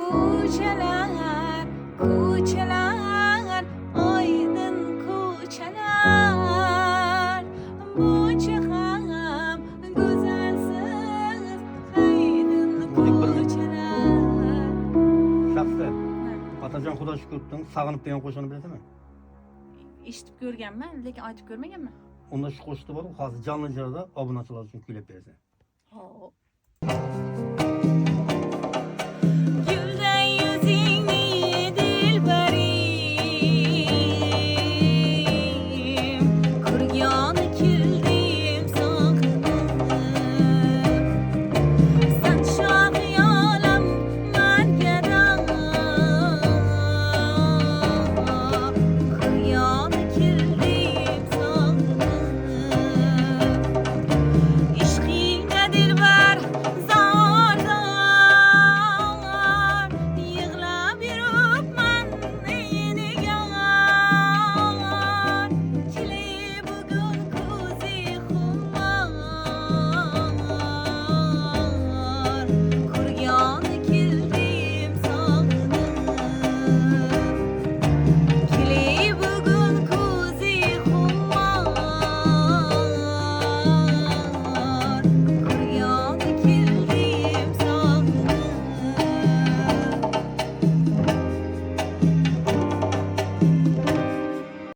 Ko'chalar, ko'chalar, oydin ko'chalar. Buncha ham go'zalsiz, haydin ko'chalar. Şahsı. Atacan Xudo shukurning sog'inib degan qo'shig'ini bilasizmi? Eshitib ko'rganman, lekin aytib ko'rmaganman. Unda shu qo'shiqda bor, hozir jonli ijroda obunachilar uchun kuylab berasan. Hop.